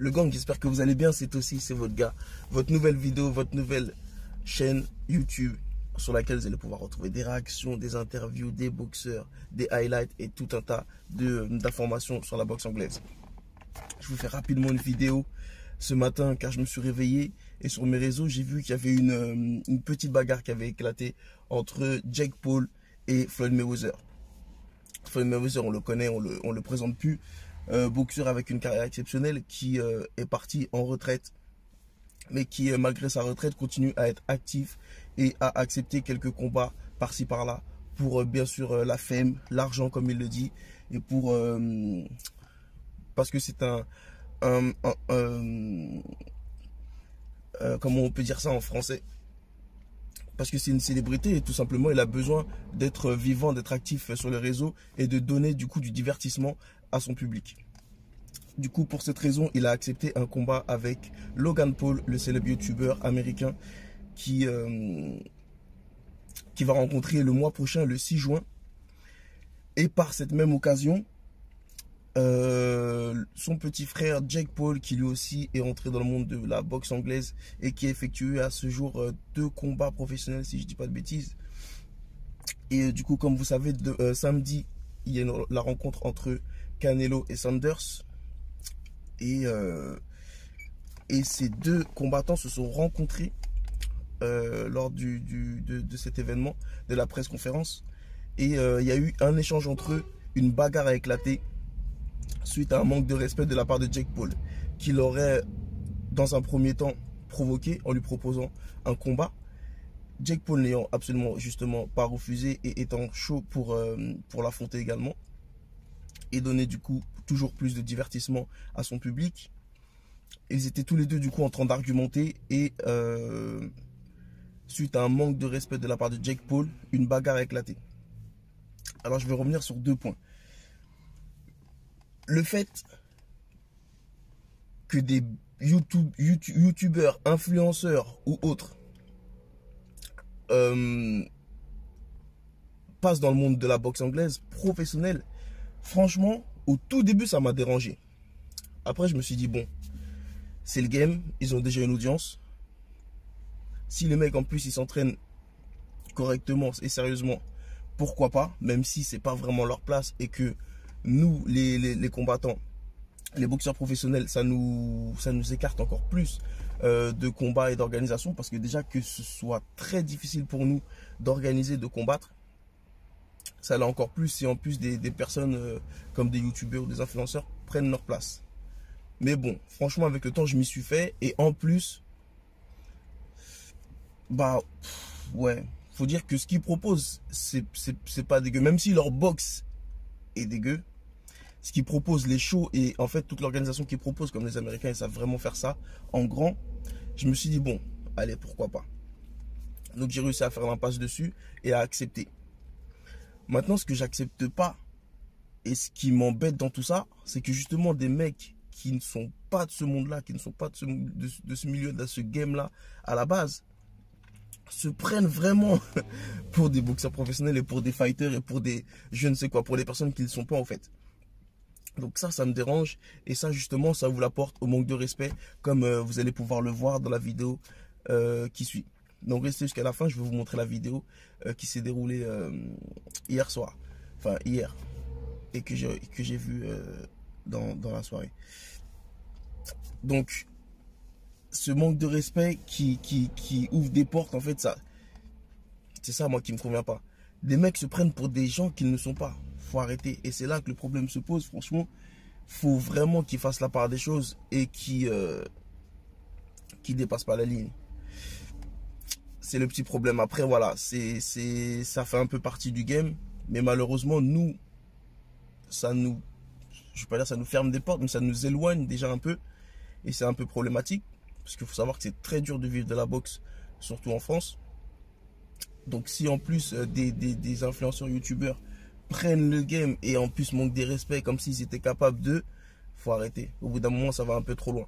Le gang, j'espère que vous allez bien. C'est votre gars. Votre nouvelle vidéo, votre nouvelle chaîne YouTube sur laquelle vous allez pouvoir retrouver des réactions, des interviews, des boxeurs, des highlights et tout un tas d'informations sur la boxe anglaise. Je vous fais rapidement une vidéo ce matin car je me suis réveillé et sur mes réseaux, j'ai vu qu'il y avait une petite bagarre qui avait éclaté entre Jake Paul et Floyd Mayweather. Floyd Mayweather, on le connaît, on le présente plus. Boxeur avec une carrière exceptionnelle qui est parti en retraite, mais qui malgré sa retraite continue à être actif et à accepter quelques combats par-ci par-là pour bien sûr la fame, l'argent comme il le dit, et pour parce que c'est comment on peut dire ça en français, parce que c'est une célébrité et tout simplement il a besoin d'être vivant, d'être actif sur les réseaux et de donner du coup du divertissement à son public. Du coup, pour cette raison, il a accepté un combat avec Logan Paul, le célèbre youtubeur américain qui va rencontrer le mois prochain, le 6 juin. Et par cette même occasion, son petit frère Jake Paul, qui lui aussi est entré dans le monde de la boxe anglaise et qui a effectué à ce jour 2 combats professionnels, si je ne dis pas de bêtises. Et du coup, comme vous savez, samedi, il y a la rencontre entre Canelo et Sanders. Et ces 2 combattants se sont rencontrés lors de cet événement, de la presse conférence. Et il y a eu un échange entre eux, une bagarre a éclaté suite à un manque de respect de la part de Jake Paul, qui l'aurait dans un premier temps provoqué en lui proposant un combat. Jake Paul n'ayant absolument justement pas refusé et étant chaud pour l'affronter également et donner du coup toujours plus de divertissement à son public. Ils étaient tous les deux du coup en train d'argumenter et suite à un manque de respect de la part de Jake Paul, une bagarre a éclaté. Alors je vais revenir sur 2 points. Le fait que des youtubeurs, influenceurs ou autres passent dans le monde de la boxe anglaise professionnelle, franchement, au tout début, ça m'a dérangé. Après, je me suis dit, bon, c'est le game, ils ont déjà une audience. Si les mecs, en plus, ils s'entraînent correctement et sérieusement, pourquoi pas, même si c'est pas vraiment leur place et que nous, les combattants, les boxeurs professionnels, ça nous écarte encore plus de combats et d'organisation, parce que déjà que ce soit très difficile pour nous d'organiser, de combattre, ça l'est encore plus si en plus des personnes comme des youtubeurs ou des influenceurs prennent leur place. Mais bon, franchement, avec le temps, je m'y suis fait. Et en plus, bah, ouais, faut dire que ce qu'ils proposent, c'est pas dégueu. Même si leur boxe est dégueu, ce qu'ils proposent, les shows et en fait toute l'organisation qu'ils proposent, comme les Américains, ils savent vraiment faire ça en grand. Je me suis dit, bon, allez, pourquoi pas. Donc j'ai réussi à faire l'impasse dessus et à accepter. Maintenant, ce que j'accepte pas et ce qui m'embête dans tout ça, c'est que justement des mecs qui ne sont pas de ce monde-là, qui ne sont pas de ce milieu, de ce game-là à la base, se prennent vraiment pour des boxeurs professionnels et pour des fighters et pour des je ne sais quoi, pour les personnes qui ne le sont pas en fait. Donc ça me dérange et ça justement, ça vous l'apporte au manque de respect, comme vous allez pouvoir le voir dans la vidéo qui suit. Donc restez jusqu'à la fin, je vais vous montrer la vidéo qui s'est déroulée hier soir, enfin hier, et que j'ai vu dans la soirée. Donc ce manque de respect qui ouvre des portes, en fait, ça c'est ça moi qui me convient pas. Des mecs se prennent pour des gens qu'ils ne sont pas. Faut arrêter. Et c'est là que le problème se pose. Franchement, faut vraiment qu'ils fassent la part des choses et qui dépassent pas la ligne. C'est le petit problème. Après, voilà, ça fait un peu partie du game. Mais malheureusement, nous, je vais pas dire ça nous ferme des portes, mais ça nous éloigne déjà un peu. Et c'est un peu problématique. Parce qu'il faut savoir que c'est très dur de vivre de la boxe, surtout en France. Donc si en plus des influenceurs youtubeurs prennent le game et en plus manquent des respects comme s'ils étaient capables de, faut arrêter. Au bout d'un moment, ça va un peu trop loin.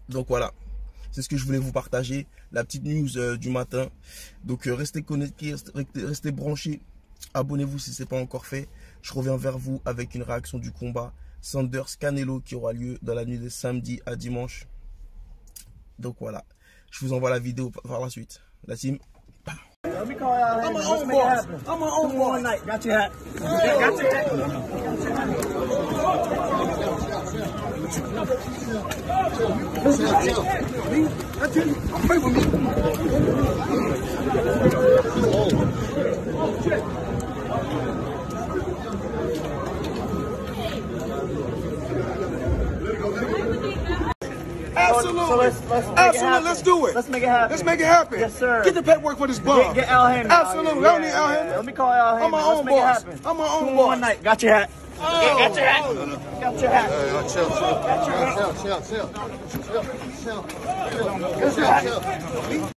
Donc voilà, c'est ce que je voulais vous partager, la petite news du matin. Donc restez connectés, restez branchés, abonnez-vous si ce n'est pas encore fait. Je reviens vers vous avec une réaction du combat Sanders Canelo qui aura lieu dans la nuit de samedi à dimanche. Donc voilà, je vous envoie la vidéo par la suite. La team. Let me call out. I'm my own boss. I'm my own boss. One night. Got your hat. Got your hat. Pray with me. Absolutely. So let's do it. Let's make it happen. Let's make it happen. Yes, sir. Get the paperwork for this bum. Get Al Haymon. Absolutely. I don't need Al Haymon. Let me call Al Haymon. I'm my own boss. I'm my own boss. One night. Got your hat. Got your hat. Got your hat. Chill. Got your hat. Chill. Got your hat.